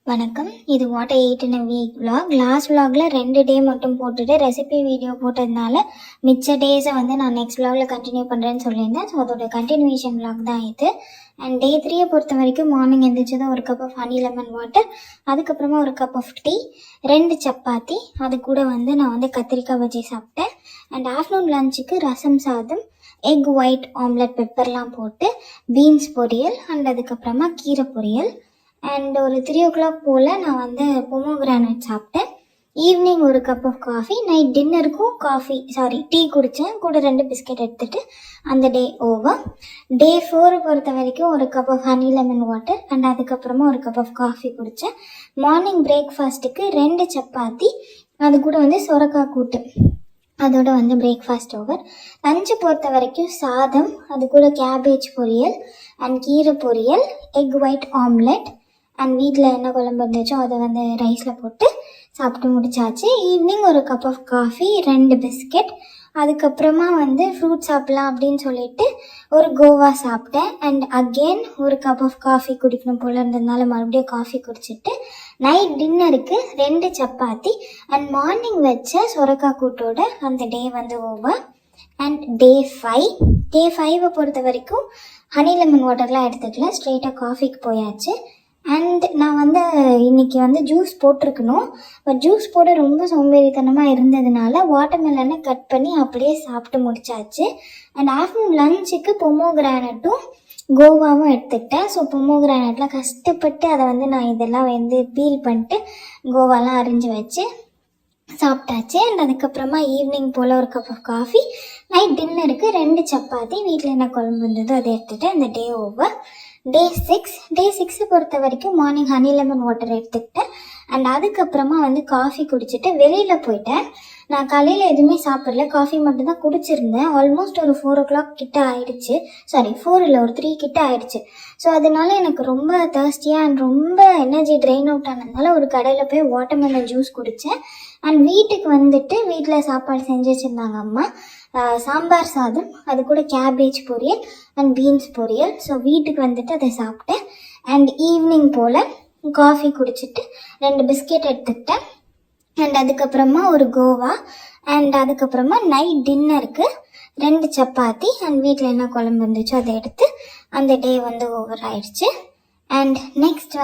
வணக்கம். இது what I eat in a week vlog. Last vlogல 2 டே மட்டும் போட்டுட்டு ரெசிபி வீடியோ போட்டதுனால மிச்ச டேஸை நான் நெக்ஸ்ட் vlogல கண்டினியூ பண்ணுறேன்னு சொல்லியிருந்தேன். ஸோ அதோட கண்டினியூஷன் vlog தான் இது. அண்ட் டே 3 பொறுத்த வரைக்கும் மார்னிங் எழுந்திரிச்சதும் ஒரு cup of honey lemon water, அதுக்கப்புறமா ஒரு கப் ஆஃப் டீ, 2 சப்பாத்தி, அது கூட நான் கத்திரிக்காய் பஜ்ஜி சாப்பிட்டேன். அண்ட் ஆஃப்டர்நூன் லஞ்சுக்கு ரசம் சாதம், எக் ஒயிட் ஆம்லெட் பெப்பர்லாம் போட்டு, பீன்ஸ் பொரியல் அண்ட் அதுக்கப்புறமா கீரை பொரியல். அண்ட் ஒரு 3 o'clock போல் நான் பொமோகிரானட் சாப்பிட்டேன். ஈவினிங் ஒரு கப் ஆஃப் காஃபி, நைட் டின்னருக்கும் டீ குடித்தேன். கூட 2 பிஸ்கெட் எடுத்துகிட்டு அந்த டே ஓவர். டே 4 பொறுத்த வரைக்கும் ஒரு cup of honey lemon water and அதுக்கப்புறமா ஒரு கப் ஆஃப் காஃபி குடித்தேன். மார்னிங் பிரேக்ஃபாஸ்ட்டுக்கு 2 சப்பாத்தி, அது கூட சொரக்காய் கூட்டு, அதோட பிரேக்ஃபாஸ்ட் ஓவர். லஞ்சு பொறுத்த வரைக்கும் சாதம், அது கூட கேபேஜ் பொரியல் அண்ட் கீரை பொரியல், எக் ஒயிட் ஆம்லெட் அண்ட் வீட்டில் என்ன குழம்பு இருந்துச்சோ அதை ரைஸில் போட்டு சாப்பிட்டு முடிச்சாச்சு. ஈவினிங் ஒரு கப் ஆஃப் காஃபி, 2 பிஸ்கெட், அதுக்கப்புறமா ஃப்ரூட் சாப்பிட்லாம் அப்படின்னு சொல்லிட்டு ஒரு கோவா சாப்பிட்டேன். அண்ட் அகெயின் ஒரு கப் ஆஃப் காஃபி குடிக்கணும் போல் இருந்ததுனால மறுபடியும் காஃபி குடிச்சிட்டு நைட் டின்னருக்கு 2 சப்பாத்தி அண்ட் மார்னிங் வச்ச சொரக்காய் கூட்டோட அந்த டே ஓவர். அண்ட் டே 5 பொறுத்த வரைக்கும் ஹனி லெமன் வாட்டர்லாம் எடுத்துக்கல, ஸ்ட்ரெயிட்டாக காஃபிக்கு போயாச்சு. அண்ட் நான் இன்னைக்கு ஜூஸ் போட்டிருக்கணும், பட் ஜூஸ் போட ரொம்ப சோம்பேறித்தனமாக இருந்ததுனால வாட்டர்மெலனை கட் பண்ணி அப்படியே சாப்பிட்டு முடிச்சாச்சு. அண்ட் ஆஃப்டர்நூன் லஞ்சுக்கு பொமோகிரானட்டும் கோவாவும் எடுத்துக்கிட்டேன். ஸோ பொமோகிரானட்லாம் கஷ்டப்பட்டு அதை நான் இதெல்லாம் பீல் பண்ணிட்டு கோவாலாம் அரிஞ்சு வச்சு சாப்பிட்டாச்சு. அண்ட் அதுக்கப்புறமா ஈவினிங் போல் ஒரு கப் ஆஃப் காஃபி, நைட் டின்னருக்கு 2 சப்பாத்தி, வீட்டில் என்ன குழம்பு இருந்ததோ அதை எடுத்துகிட்டு அந்த டே ஓவர். டே 6 பொறுத்த வரைக்கும் மார்னிங் ஹனி லெமன் வாட்டர் எடுத்துக்கிட்டேன். அண்ட் அதுக்கப்புறமா காஃபி குடிச்சிட்டு வெளியில் போயிட்டேன். நான் காலையில் எதுவுமே சாப்பிடல, காஃபி மட்டும் தான் குடிச்சிருந்தேன். ஆல்மோஸ்ட் ஒரு 4 o'clock கிட்ட ஆயிடுச்சு. 4 இல்லை, ஒரு 3 கிட்ட ஆயிடுச்சு. ஸோ அதனால எனக்கு ரொம்ப தர்ஸ்டியாக அண்ட் ரொம்ப எனர்ஜி ட்ரெயின் அவுட் ஆனதுனால ஒரு கடையில் போய் வாட்டர்மெலன் ஜூஸ் குடித்தேன். அண்ட் வீட்டுக்கு வீட்டில் சாப்பாடு செஞ்சு வச்சுருந்தாங்க அம்மா. சாம்பார் சாதம், அது கூட கேபேஜ் பொரியல் அண்ட் பீன்ஸ் பொரியல். ஸோ வீட்டுக்கு அதை சாப்பிட்டேன். அண்ட் ஈவினிங் போல் காஃபி குடிச்சிட்டு 2 பிஸ்கெட் எடுத்துக்கிட்டேன். அண்ட் அதுக்கப்புறமா ஒரு கோவா அண்ட் அதுக்கப்புறமா நைட் டின்னருக்கு 2 சப்பாத்தி அண்ட் வீட்டில் என்ன குழம்பு இருந்துச்சோ அதை எடுத்து அந்த டே ஓவர் ஆயிடுச்சு. அண்ட் நெக்ஸ்ட்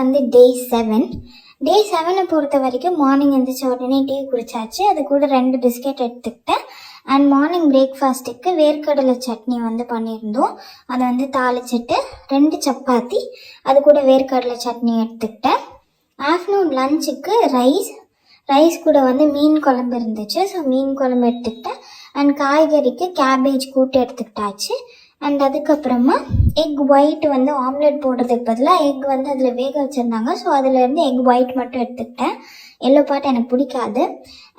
டே 7 பொறுத்த வரைக்கும் மார்னிங் எழுந்திரிச்ச உடனே டீ குடிச்சாச்சு, அது கூட 2 பிஸ்கெட் எடுத்துக்கிட்டேன். அண்ட் மார்னிங் பிரேக்ஃபாஸ்ட்டுக்கு வேர்க்கடலை சட்னி பண்ணியிருந்தோம், அதை தாளிச்சிட்டு 2 சப்பாத்தி, அது கூட வேர்க்கடலை சட்னி எடுத்துக்கிட்டேன். ஆஃப்டர்நூன் லஞ்சுக்கு ரைஸ் கூட மீன் குழம்பு இருந்துச்சு, ஸோ மீன் குழம்பு எடுத்துக்கிட்டேன். அண்ட் காய்கறிக்கு கேபேஜ் கூட்டு எடுத்துக்கிட்டாச்சு. அண்ட் அதுக்கப்புறமா எக் ஒயிட் ஆம்லெட் போடுறதுக்கு பதிலாக எக் அதில் வேக வச்சுருந்தாங்க, ஸோ அதுலேருந்து எக் ஒயிட் மட்டும் எடுத்துக்கிட்டேன். எல்லோ பார்ட் எனக்கு பிடிக்காது.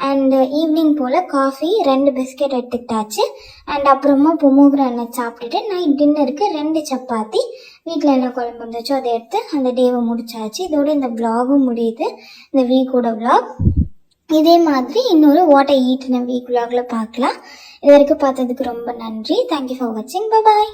அண்ட் ஈவினிங் போல் காஃபி, 2 பிஸ்கெட் எடுத்துக்கிட்டாச்சு. அண்ட் அப்புறமா பொமோகிரானட் சாப்பிட்டுட்டு நைட் டின்னருக்கு 2 சப்பாத்தி, வீட்டில் என்ன குழம்பு இருந்துச்சோ அதை எடுத்து அந்த டேவை முடிச்சாச்சு. இதோட இந்த விலாகும் முடியுது, இந்த வீக்கோட விலாக். இதே மாதிரி இன்னொரு what I eat in a week vlogல பார்க்கலாம். இது வரைக்கும் பார்த்ததுக்கு ரொம்ப நன்றி. தேங்க்யூ ஃபார் வாட்சிங். பாய்.